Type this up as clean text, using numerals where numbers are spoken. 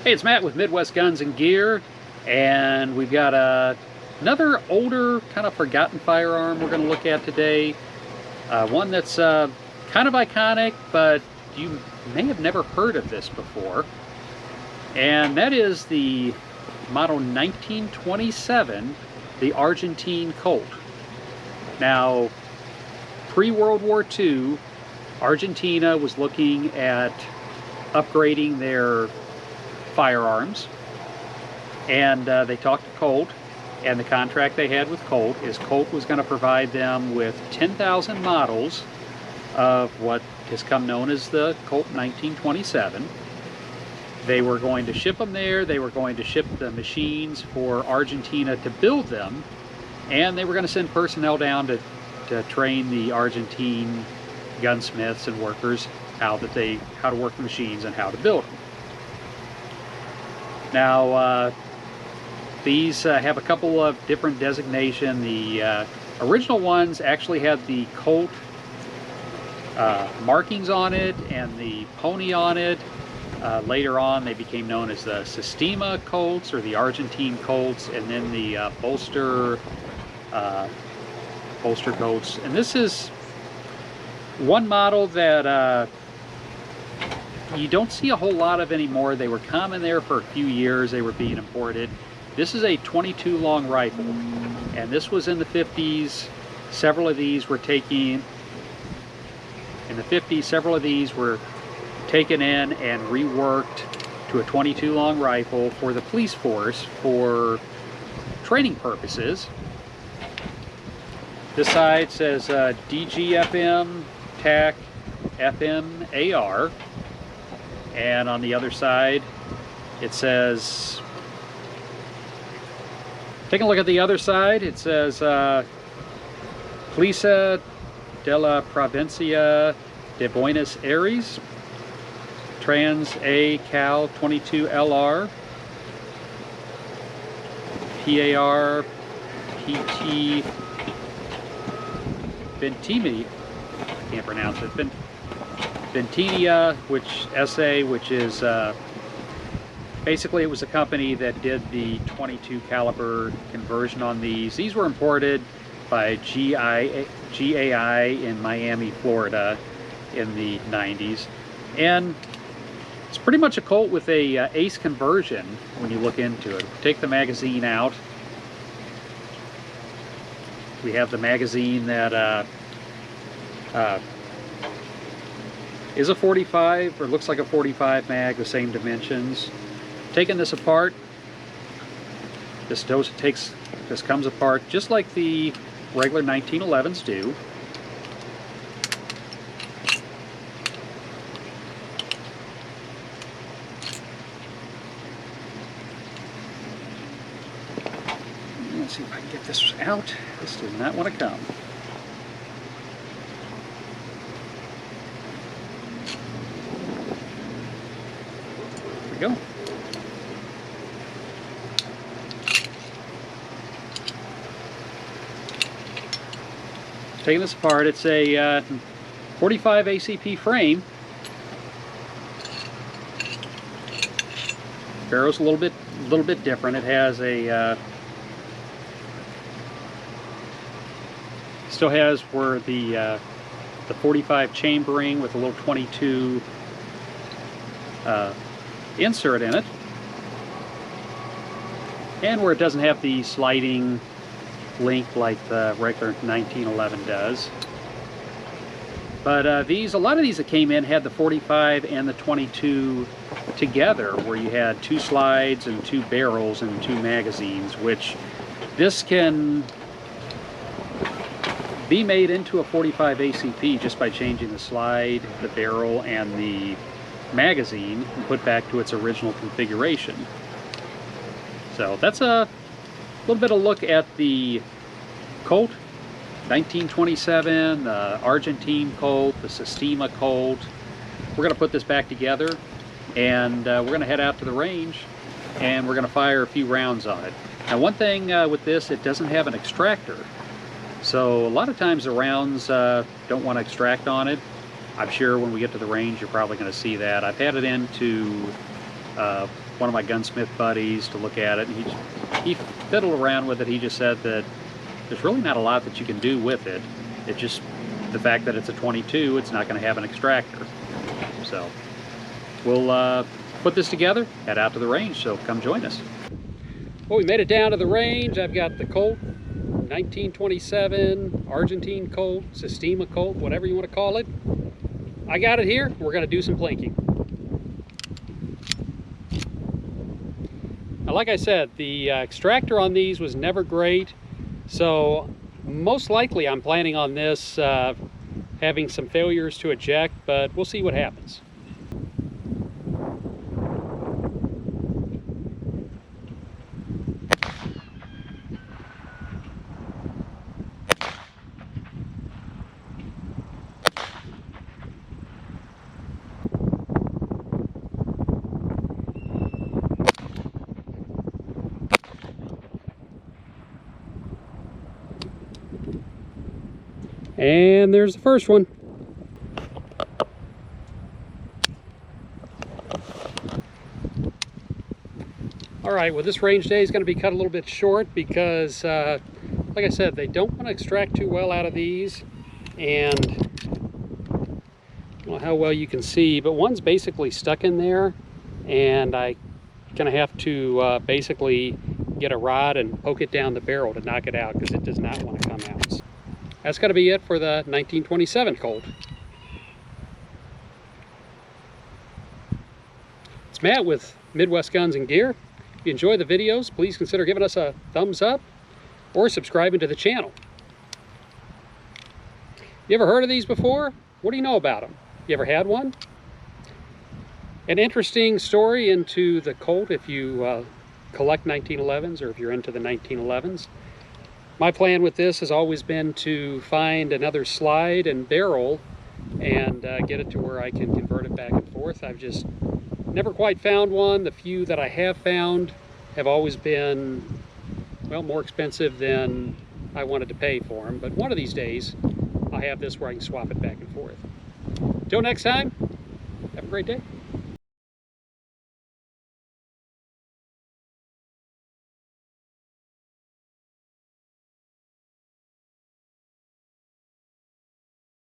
Hey, it's Matt with Midwest Guns and Gear, and we've got another older, kind of forgotten firearm we're going to look at today. One that's kind of iconic, but you may have never heard of this before. And that is the model 1927, the Argentine Colt. Now, pre-World War II, Argentina was looking at upgrading their firearms, and they talked to Colt, and the contract they had with Colt is Colt was going to provide them with 10,000 models of what has come known as the Colt 1927. They were going to ship them there, they were going to ship the machines for Argentina to build them, and they were going to send personnel down to train the Argentine gunsmiths and workers how to work the machines and how to build them. Now, these have a couple of different designations. The original ones actually had the Colt markings on it and the pony on it. Later on, they became known as the Sistema Colts or the Argentine Colts, and then the bolster Colts. And this is one model that you don't see a whole lot of anymore. They were common there for a few years. They were being imported. This is a 22 long rifle, and this was in the 50s. Several of these were taken in the 50s. Several of these were taken in and reworked to a 22 long rifle for the police force for training purposes. This side says DGFM, TAC, FM, AR. And on the other side, it says, take a look at the other side, it says Policía de la Provincia de Buenos Aires, Trans A Cal 22 LR, PAR PT Ventimi, I can't pronounce it, Ventinia, which is basically, it was a company that did the 22 caliber conversion on these. These were imported by GAI in Miami, Florida in the 90s. And it's pretty much a Colt with a ace conversion when you look into it. Take the magazine out. We have the magazine that is a 45, or looks like a 45 mag, the same dimensions. Taking this apart, this comes apart just like the regular 1911s do. Let's see if I can get this out. This does not want to come. Go. Taking this apart, it's a 45 ACP frame. Barrel's a little bit different. It has a still has where the 45 chambering with a little 22 insert in it, and where it doesn't have the sliding link like the regular 1911 does. But a lot of these that came in had the 45 and the 22 together, where you had two slides and two barrels and two magazines, which this can be made into a 45 ACP just by changing the slide, the barrel, and the magazine and put back to its original configuration. So that's a little bit of a look at the Colt 1927, the Argentine Colt, the Sistema Colt. We're going to put this back together, and we're going to head out to the range, and we're going to fire a few rounds on it. Now, one thing with this, it doesn't have an extractor, so a lot of times the rounds don't want to extract on it. I'm sure when we get to the range, you're probably going to see that. I've had it into one of my gunsmith buddies to look at it, and he fiddled around with it. He just said that there's really not a lot that you can do with it. It's just the fact that it's a 22, it's not going to have an extractor. So we'll put this together, head out to the range, so come join us. Well, we made it down to the range. I've got the Colt 1927 Argentine Colt, Sistema Colt, whatever you want to call it. I got it here. We're going to do some plinking. Now, like I said, the extractor on these was never great, so most likely I'm planning on this having some failures to eject, but we'll see what happens. And there's the first one. All right, well, this range day is going to be cut a little bit short because, like I said, they don't want to extract too well out of these. And I don't know how well you can see, but one's basically stuck in there, and I'm going to have to basically get a rod and poke it down the barrel to knock it out because it does not want to come out. That's going to be it for the 1927 Colt. It's Matt with Midwest Guns and Gear. If you enjoy the videos, please consider giving us a thumbs up or subscribing to the channel. You ever heard of these before? What do you know about them? You ever had one? An interesting story into the Colt if you collect 1911s or if you're into the 1911s. My plan with this has always been to find another slide and barrel and get it to where I can convert it back and forth. I've just never quite found one. The few that I have found have always been, well, more expensive than I wanted to pay for them. But one of these days, I'll have this where I can swap it back and forth. Till next time, have a great day.